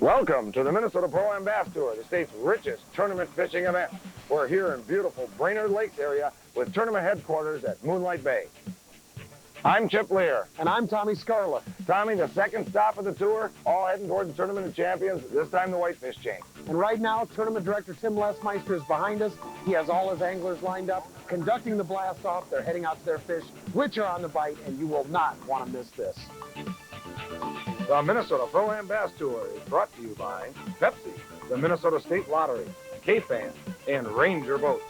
Welcome to the Minnesota Pro-Am Bass Tour, the state's richest tournament fishing event. We're here in beautiful Brainerd Lakes area with tournament headquarters at Moonlight Bay. I'm Chip Lear. And I'm Tommy Scarla. Tommy, the second stop of the tour, all heading toward the Tournament of Champions, this time the Whitefish chain. And right now, Tournament Director Tim Lesmeister is behind us. He has all his anglers lined up, conducting the blast-off. They're heading out to their fish, which are on the bite, and you will not want to miss this. The Minnesota Pro-Am Bass Tour is brought to you by Pepsi, the Minnesota State Lottery, K-Fan, and Ranger Boats.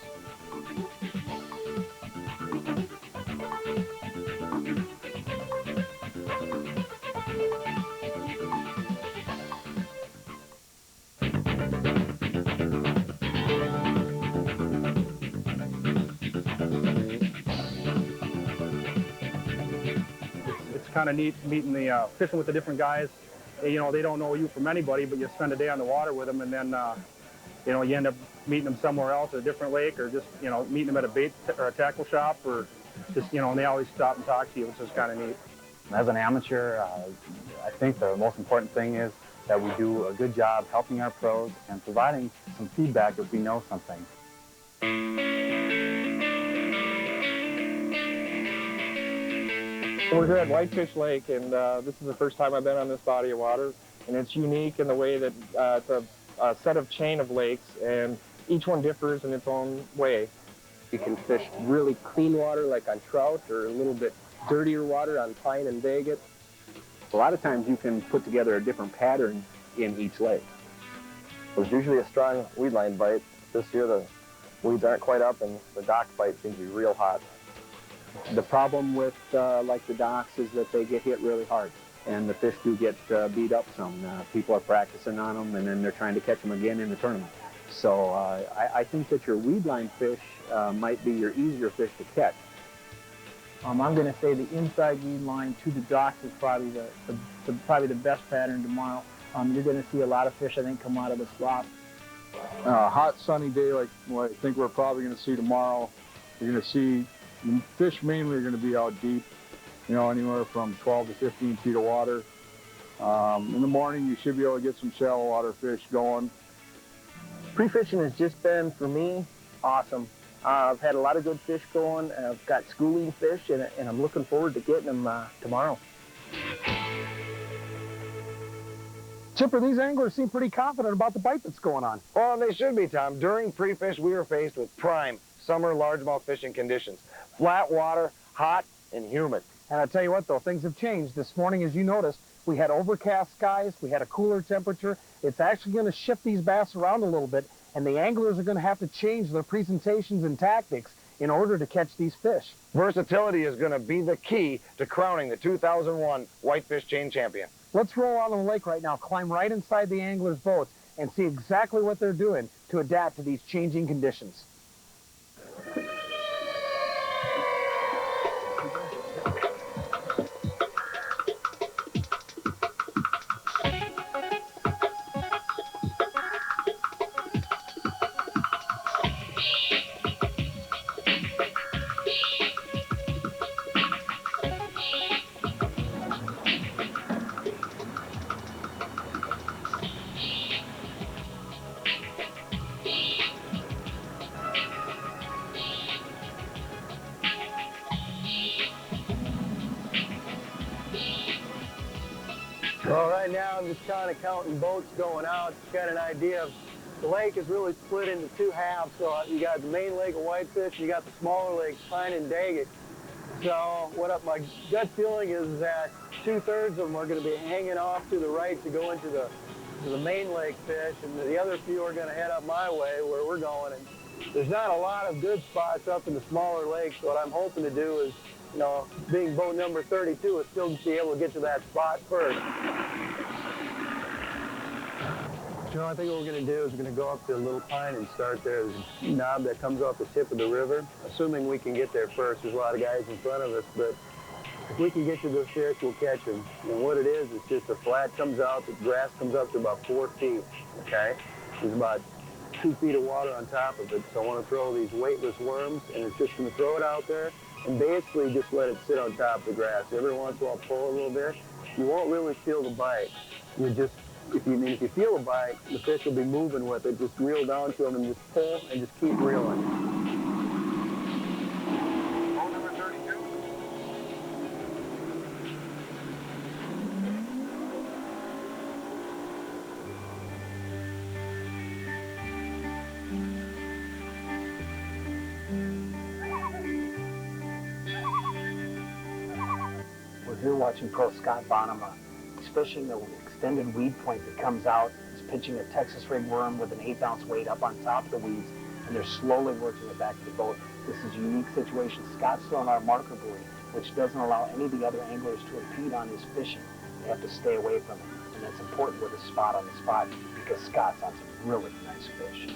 Kind of neat meeting the fishing with the different guys. You know, they don't know you from anybody, but you spend a day on the water with them, and then you know, you end up meeting them somewhere else at a different lake, or just, you know, meeting them at a bait or a tackle shop, or just, you know, and they always stop and talk to you, which is kind of neat. As an amateur, I think the most important thing is that we do a good job helping our pros and providing some feedback if we know something. We're here at Whitefish Lake, and this is the first time I've been on this body of water, and it's unique in the way that it's a set of chain of lakes, and each one differs in its own way. You can fish really clean water like on trout, or a little bit dirtier water on pine and daggett. A lot of times you can put together a different pattern in each lake. There's usually a strong weed line bite. This year the weeds aren't quite up, and the dock bite seems to be real hot. The problem with like the docks is that they get hit really hard, and the fish do get beat up some. People are practicing on them, and then they're trying to catch them again in the tournament. So I think that your weed line fish might be your easier fish to catch. I'm going to say the inside weed line to the docks is probably the best pattern tomorrow. You're going to see a lot of fish, I think, come out of the slop. Hot sunny day like what I think we're probably going to see tomorrow. You're going to see the fish mainly are going to be out deep, you know, anywhere from 12 to 15 feet of water. In the morning, you should be able to get some shallow water fish going. Pre-fishing has just been, for me, awesome. I've had a lot of good fish going. I've got schooling fish, and I'm looking forward to getting them tomorrow. Chipper, these anglers seem pretty confident about the bite that's going on. Well, they should be, Tom. During pre-fish, we were faced with prime summer largemouth fishing conditions. Flat water, hot, and humid. And I tell you what, though, things have changed. This morning, as you noticed, we had overcast skies, we had a cooler temperature. It's actually going to shift these bass around a little bit, and the anglers are going to have to change their presentations and tactics in order to catch these fish. Versatility is going to be the key to crowning the 2001 Whitefish Chain champion. Let's roll out on the lake right now, climb right inside the anglers' boats, and see exactly what they're doing to adapt to these changing conditions. Well, right now I'm just kind of counting boats going out. Just got an idea of the lake is really split into two halves. So you got the main lake of Whitefish, and you got the smaller lakes, Pine and Daggett. So my gut feeling is that 2/3 of them are going to be hanging off to the right to go into the main lake fish, and the other few are going to head up my way where we're going. And there's not a lot of good spots up in the smaller lakes. So what I'm hoping to do is, you know, being boat number 32, is still be able to get to that spot first. You know, I think what we're going to do is we're going to go up to Little Pine and start there. There's a knob that comes off the tip of the river, assuming we can get there first. There's a lot of guys in front of us, but if we can get to those fish, we'll catch them. And what it is, it's just a flat comes out, the grass comes up to about 4 feet, okay? There's about 2 feet of water on top of it, so I want to throw these weightless worms, and it's just going to throw it out there and basically just let it sit on top of the grass. Every once in a while, pull a little bit. You won't really feel the bite. You just if you feel a bite, the fish will be moving with it. Just reel down to them and just pull and just keep reeling. Hole number 32. We're here watching Pro Scott Bonema. He's fishing the extended weed point that comes out. He's pitching a Texas rig worm with an 1/8 ounce weight up on top of the weeds, and they're slowly working it back to the boat. This is a unique situation. Scott's throwing our marker buoy, which doesn't allow any of the other anglers to impede on his fishing. They have to stay away from him, and that's important with a spot on the spot because Scott's on some really nice fish.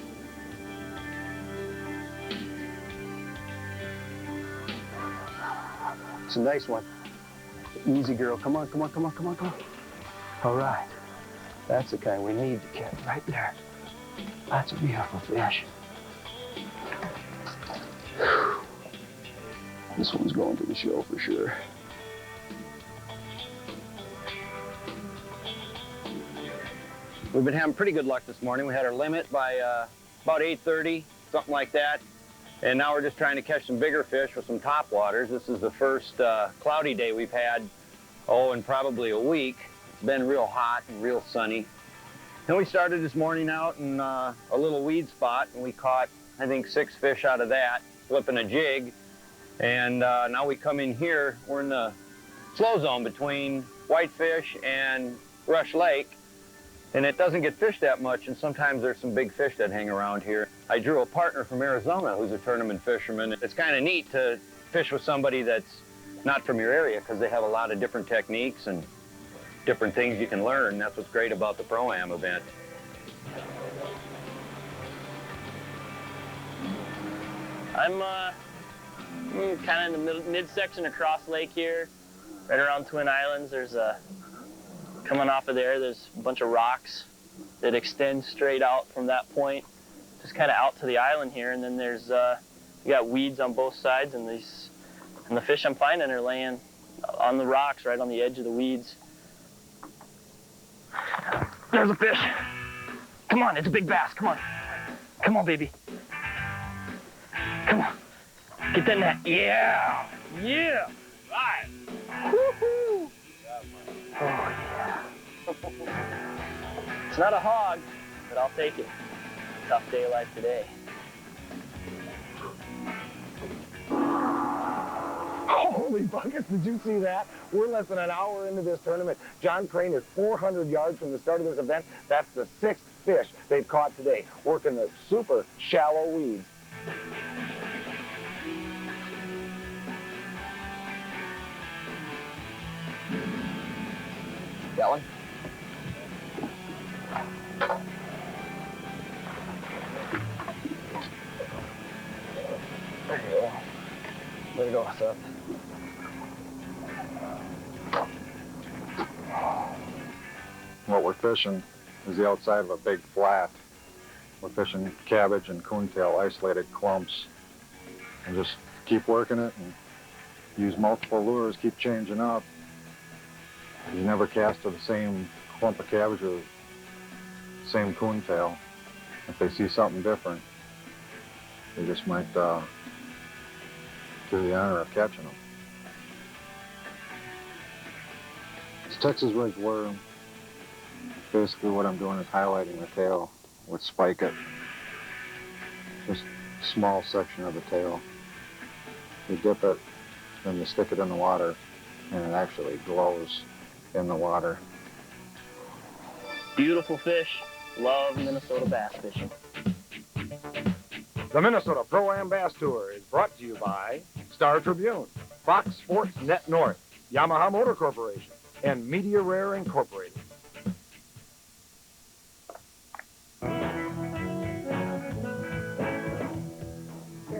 It's a nice one. Easy, girl. Come on, come on, come on, come on, come on. All right. That's the kind we need to catch right there. That's a beautiful fish. Whew. This one's going to the show for sure. We've been having pretty good luck this morning. We had our limit by about 8:30, something like that. And now we're just trying to catch some bigger fish with some top waters. This is the first cloudy day we've had, in probably a week. It's been real hot and real sunny. Then we started this morning out in a little weed spot, and we caught, I think, 6 fish out of that, flipping a jig. And now we come in here, we're in the flow zone between Whitefish and Rush Lake. And it doesn't get fished that much, and sometimes there's some big fish that hang around here. I drew a partner from Arizona who's a tournament fisherman. It's kind of neat to fish with somebody that's not from your area because they have a lot of different techniques and different things you can learn. That's what's great about the Pro-Am event. I'm kind of in the midsection across lake here, right around Twin Islands. There's coming off of there's a bunch of rocks that extend straight out from that point, just kind of out to the island here. And then there's you got weeds on both sides, and the fish I'm finding are laying on the rocks, right on the edge of the weeds. There's a fish. Come on, it's a big bass. Come on, come on, baby. Come on, get that net. Yeah, yeah. Right. Woohoo! Oh, yeah. It's not a hog, but I'll take it. Tough day of life today. Holy buckets, did you see that? We're less than an hour into this tournament. John Crane is 400 yards from the start of this event. That's the 6th fish they've caught today, working the super shallow weeds. That one? There you go. There you go, Seth. What we're fishing is the outside of a big flat. We're fishing cabbage and coontail isolated clumps, and just keep working it and use multiple lures, keep changing up. You never cast to the same clump of cabbage or the same coontail. If they see something different, they just might do the honor of catching them. This Texas rig worm, basically what I'm doing is highlighting the tail with spike it. Just a small section of the tail. You dip it, then you stick it in the water, and it actually glows in the water. Beautiful fish. Love Minnesota bass fishing. The Minnesota Pro-Am Bass Tour is brought to you by Star Tribune, Fox Sports Net North, Yamaha Motor Corporation, and Media Rare Incorporated.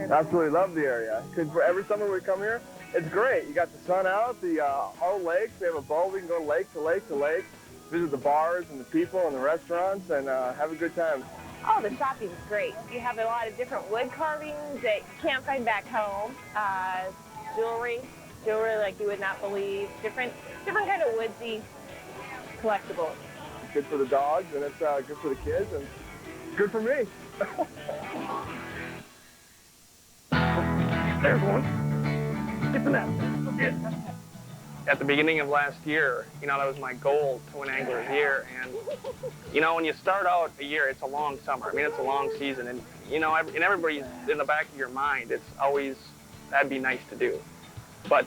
Absolutely love the area. Because every summer we come here, it's great. You got the sun out, the whole lakes. We have a boat. We can go lake to lake to lake, visit the bars and the people and the restaurants, and have a good time. Oh, the shopping's great. You have a lot of different wood carvings that you can't find back home. Jewelry like you would not believe. Different kind of woodsy collectibles. good for the dogs, and it's good for the kids, and good for me. There's one. Get the net. At the beginning of last year, you know, that was my goal to win Angler of the Year. And, you know, when you start out a year, it's a long summer. I mean, it's a long season. And, you know, and everybody's in the back of your mind, it's always, that'd be nice to do. But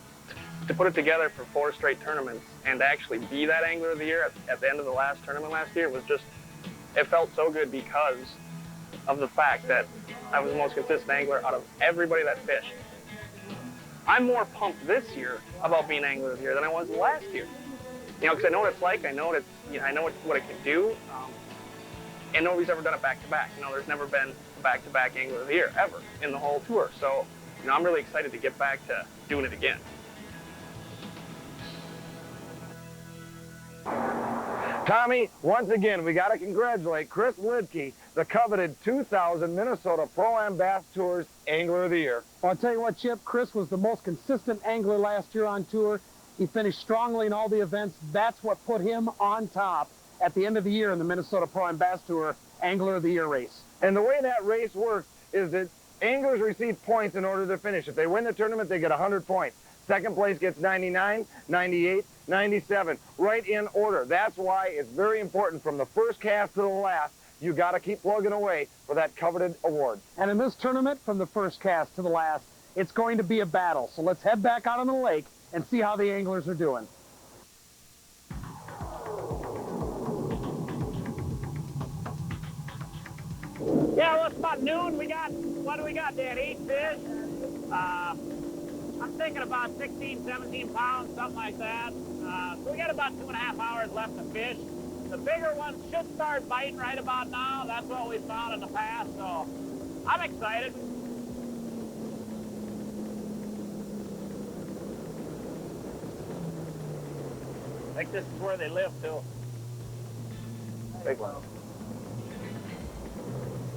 to put it together for 4 straight tournaments and to actually be that Angler of the Year at the end of the last tournament last year was just, it felt so good because of the fact that I was the most consistent angler out of everybody that fished. I'm more pumped this year about being Angler of the Year than I was last year. You know, because I know what it's like. I know what what it can do. And nobody's ever done it back to back. You know, there's never been a back-to-back Angler of the Year ever in the whole tour. So, you know, I'm really excited to get back to doing it again. Tommy, once again, we got to congratulate Chris Lidke, the coveted 2000 Minnesota Pro-Am Bass Tours Angler of the Year. Well, I'll tell you what, Chip, Chris was the most consistent angler last year on tour. He finished strongly in all the events. That's what put him on top at the end of the year in the Minnesota Pro-Am Bass Tour Angler of the Year race. And the way that race works is that anglers receive points in order to finish. If they win the tournament, they get 100 points. Second place gets 99, 98, 97, right in order. That's why it's very important from the first cast to the last, you got to keep plugging away for that coveted award. And in this tournament, from the first cast to the last, it's going to be a battle. So let's head back out on the lake and see how the anglers are doing. Yeah, well, it's about noon. We got, what do we got, Dad? 8 fish. I'm thinking about 16, 17 pounds, something like that. So we got about 2.5 hours left to fish. The bigger ones should start biting right about now. That's what we found in the past, so I'm excited. I think this is where they live, too. Big one.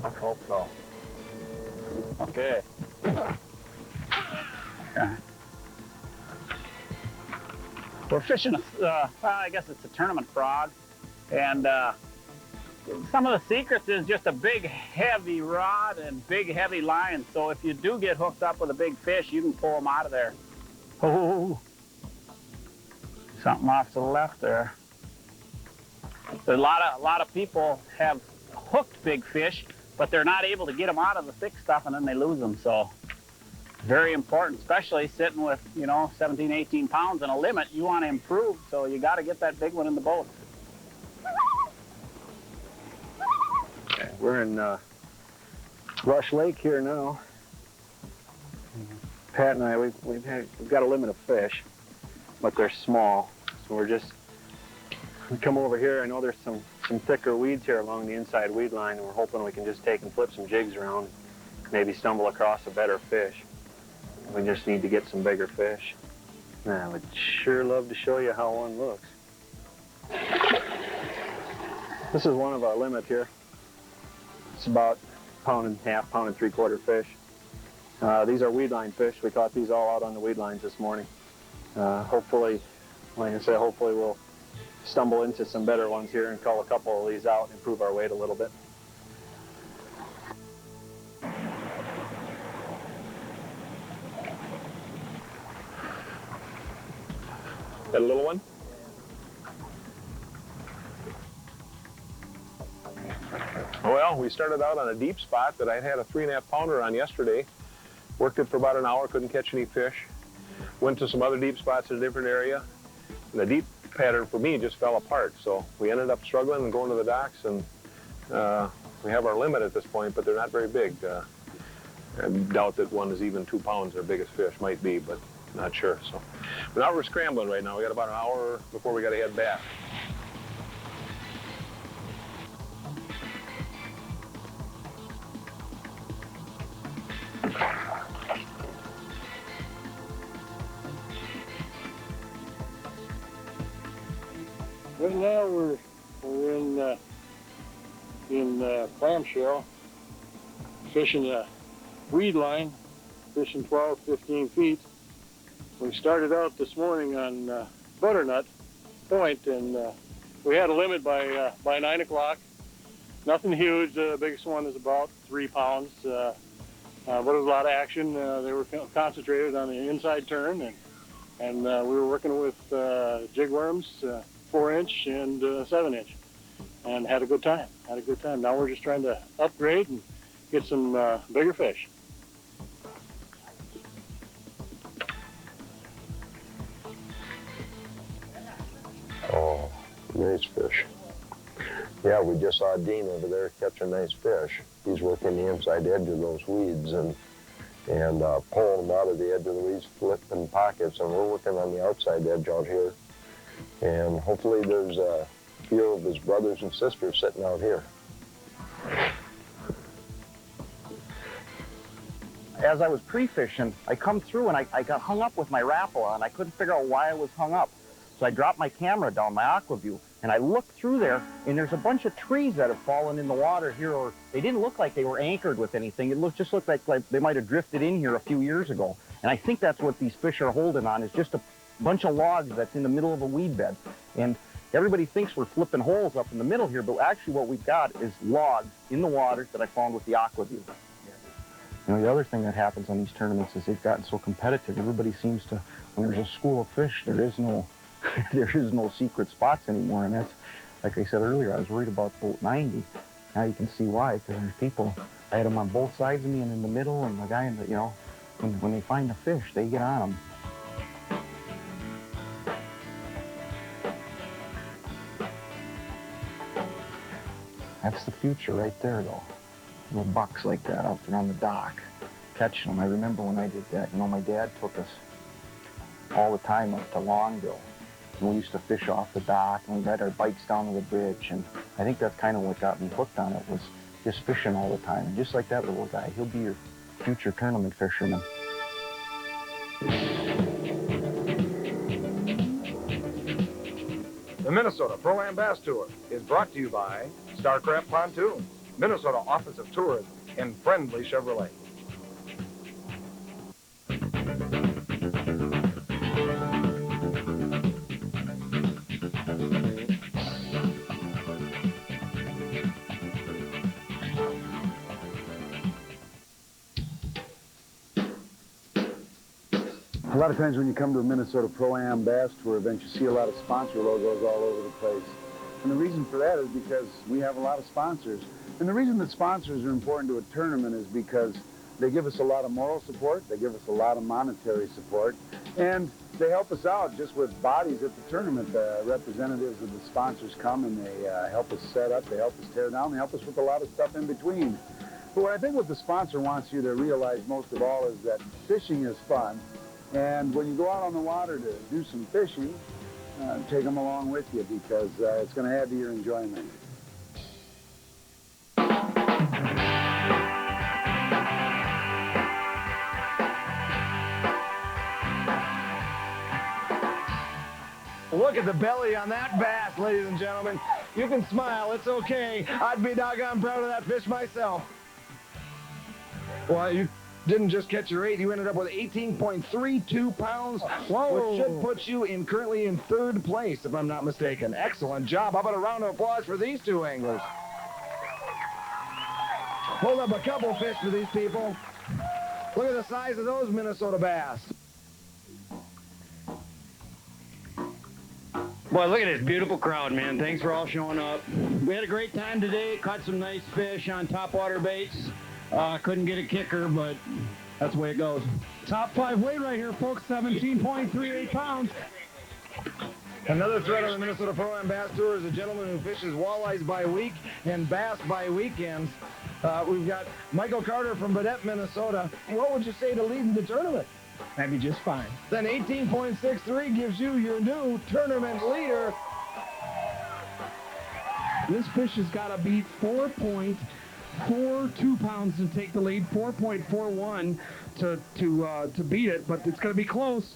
I hope so. Okay. We're fishing, well, I guess it's a tournament frog, and some of the secrets is just a big heavy rod and big heavy line, so if you do get hooked up with a big fish, you can pull them out of there. Oh, something off to the left there. A lot of people have hooked big fish, but they're not able to get them out of the thick stuff, and then they lose them, so very important, especially sitting with, you know, 17, 18 pounds and a limit. You want to improve, so you got to get that big one in the boat. Okay, we're in Rush Lake here now. Pat and I, we've got a limit of fish, but they're small. So we come over here. I know there's some thicker weeds here along the inside weed line, and we're hoping we can just take and flip some jigs around, maybe stumble across a better fish. We just need to get some bigger fish. And I would sure love to show you how one looks. This is one of our limit here. It's about 1.5 pounds, 1.75 pounds fish. These are weed line fish. We caught these all out on the weed lines this morning. Hopefully, like I said, hopefully we'll stumble into some better ones here and call a couple of these out and improve our weight a little bit. That a little one? Well, we started out on a deep spot that I had a 3.5 pounder on yesterday. Worked it for about an hour, couldn't catch any fish. Went to some other deep spots in a different area. And the deep pattern for me just fell apart. So we ended up struggling and going to the docks, and we have our limit at this point, but they're not very big. I doubt that one is even 2 pounds, their biggest fish might be, but not sure. So but now we're scrambling right now. We got about an hour before we got to head back. Right now we're in clamshell, fishing a weed line, fishing 12, 15 feet. We started out this morning on Butternut Point, and We had a limit by 9 o'clock. Nothing huge. The biggest one is about 3 pounds. But it was a lot of action. They were concentrated on the inside turn, and we were working with jig worms, 4-inch and 7-inch, and had a good time. Now we're just trying to upgrade and get some bigger fish. Oh, nice fish. Yeah, we just saw Dean over there catch a nice fish. He's working the inside edge of those weeds and pulling them out of the edge of the weeds, flipping pockets, and we're working on the outside edge out here. And hopefully there's a few of his brothers and sisters sitting out here. As I was pre-fishing, I come through and I got hung up with my Rapala, and I couldn't figure out why I was hung up. So I dropped my camera down, my AquaView, and I looked through there, and there's a bunch of trees that have fallen in the water here, or they didn't look like they were anchored with anything. It just looked like they might have drifted in here a few years ago. And I think that's what these fish are holding on, is just a bunch of logs that's in the middle of a weed bed. And everybody thinks we're flipping holes up in the middle here, but actually what we've got is logs in the water that I found with the AquaView. You know, the other thing that happens on these tournaments is they've gotten so competitive. Everybody seems to, when there's a school of fish, there is no secret spots anymore. And that's, like I said earlier, I was worried about boat 90. Now you can see why, because there's people, I had them on both sides of me and in the middle, and the guy in the, you know, when they find a fish, they get on them. That's the future right there, though. Little bucks like that out there on the dock, catching them. I remember when I did that, you know, my dad took us all the time up to Longville. And we used to fish off the dock, and we ride our bikes down to the bridge. And I think that's kind of what got me hooked on it, was just fishing all the time. And just like that little guy, he'll be your future tournament fisherman. The Minnesota Pro-Am Bass Tour is brought to you by Starcraft Pontoons, Minnesota Office of Tourism, and Friendly Chevrolet. A lot of times when you come to a Minnesota Pro-Am Bass Tour event, you see a lot of sponsor logos all over the place. And the reason for that is because we have a lot of sponsors. And the reason that sponsors are important to a tournament is because they give us a lot of moral support, they give us a lot of monetary support, and they help us out just with bodies at the tournament. The representatives of the sponsors come and they help us set up, they help us tear down, they help us with a lot of stuff in between. But what I think what the sponsor wants you to realize most of all is that fishing is fun. And when you go out on the water to do some fishing, take them along with you, because it's going to add to your enjoyment. Look at the belly on that bass, ladies and gentlemen. You can smile, it's okay. I'd be doggone proud of that fish myself. Well, you didn't just catch your 8, you ended up with 18.32 pounds, which should put you currently in 3rd place, if I'm not mistaken. Excellent job. How about a round of applause for these two anglers? Hold up a couple fish for these people. Look at the size of those Minnesota bass. Boy, look at this beautiful crowd, man. Thanks for all showing up. We had a great time today. Caught some nice fish on topwater baits. Couldn't get a kicker, but that's the way it goes. Top 5 weight right here, folks, 17.38 pounds. Another thread on the Minnesota Pro-Am Bass Tour is a gentleman who fishes walleyes by week and bass by weekends. We've got Michael Carter from Badette, Minnesota. What would you say to leading the tournament? That'd be just fine. Then 18.63 gives you your new tournament leader. This fish has got to beat 4.42 pounds to take the lead, 4.41 to beat it, but it's going to be close.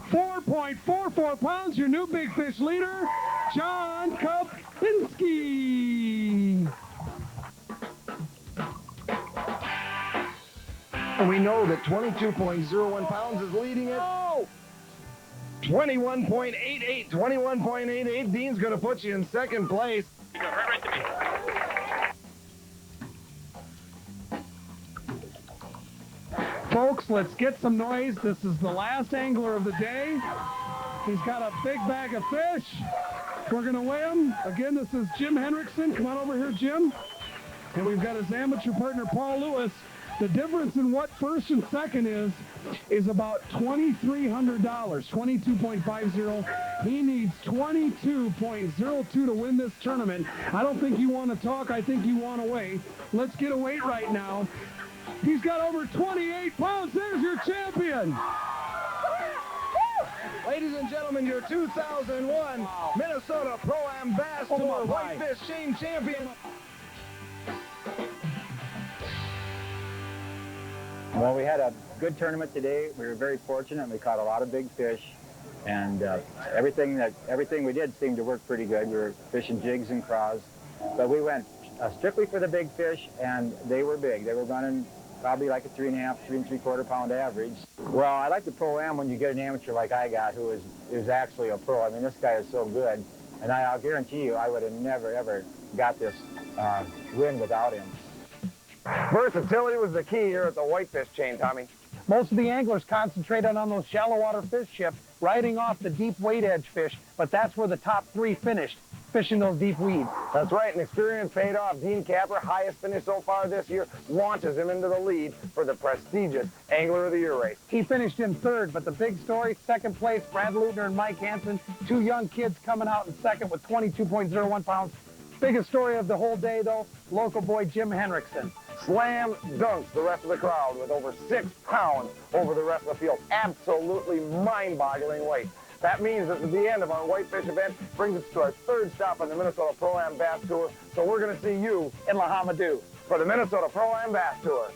4.44 pounds, your new big fish leader, John Kopinski. And we know that 22.01 pounds is leading it. 21.88, 21.88. Dean's going to put you in second place. Folks, let's get some noise. This is the last angler of the day. He's got a big bag of fish. We're going to weigh him. Again, this is Jim Henriksen. Come on over here, Jim. And we've got his amateur partner, Paul Lewis. The difference in what first and second is about $2,300, $22.50. He needs 22.02 to win this tournament. I don't think you want to talk. I think you want to weigh. Let's get a weight right now. He's got over 28 pounds. There's your champion. Ladies and gentlemen, your 2001 Minnesota Pro-Am Bass Tour Whitefish Chain Champion. Well, we had a good tournament today. We were very fortunate. We caught a lot of big fish, and everything we did seemed to work pretty good. We were fishing jigs and craws, but we went strictly for the big fish, and they were big. They were running probably like a 3.5, 3 3/4 pound average. Well, I like the Pro-Am when you get an amateur like I got who is actually a pro. I mean, this guy is so good, and I'll guarantee you I would have never, ever got this win without him. Versatility was the key here at the Whitefish Chain, Tommy. Most of the anglers concentrated on those shallow water fish ships, riding off the deep weight edge fish, but that's where the top three finished, fishing those deep weeds. That's right, and experience paid off. Dean Capper, highest finish so far this year, launches him into the lead for the prestigious Angler of the Year race. He finished in third, but the big story, second place, Brad Lutner and Mike Hansen, two young kids coming out in second with 22.01 pounds. Biggest story of the whole day, though, local boy Jim Henriksen. Slam dunks the rest of the crowd with over 6 pounds over the rest of the field. Absolutely mind-boggling weight. That means that at the end of our Whitefish event brings us to our third stop on the Minnesota Pro-Am Bass Tour. So we're going to see you in La Hamadou for the Minnesota Pro-Am Bass Tour.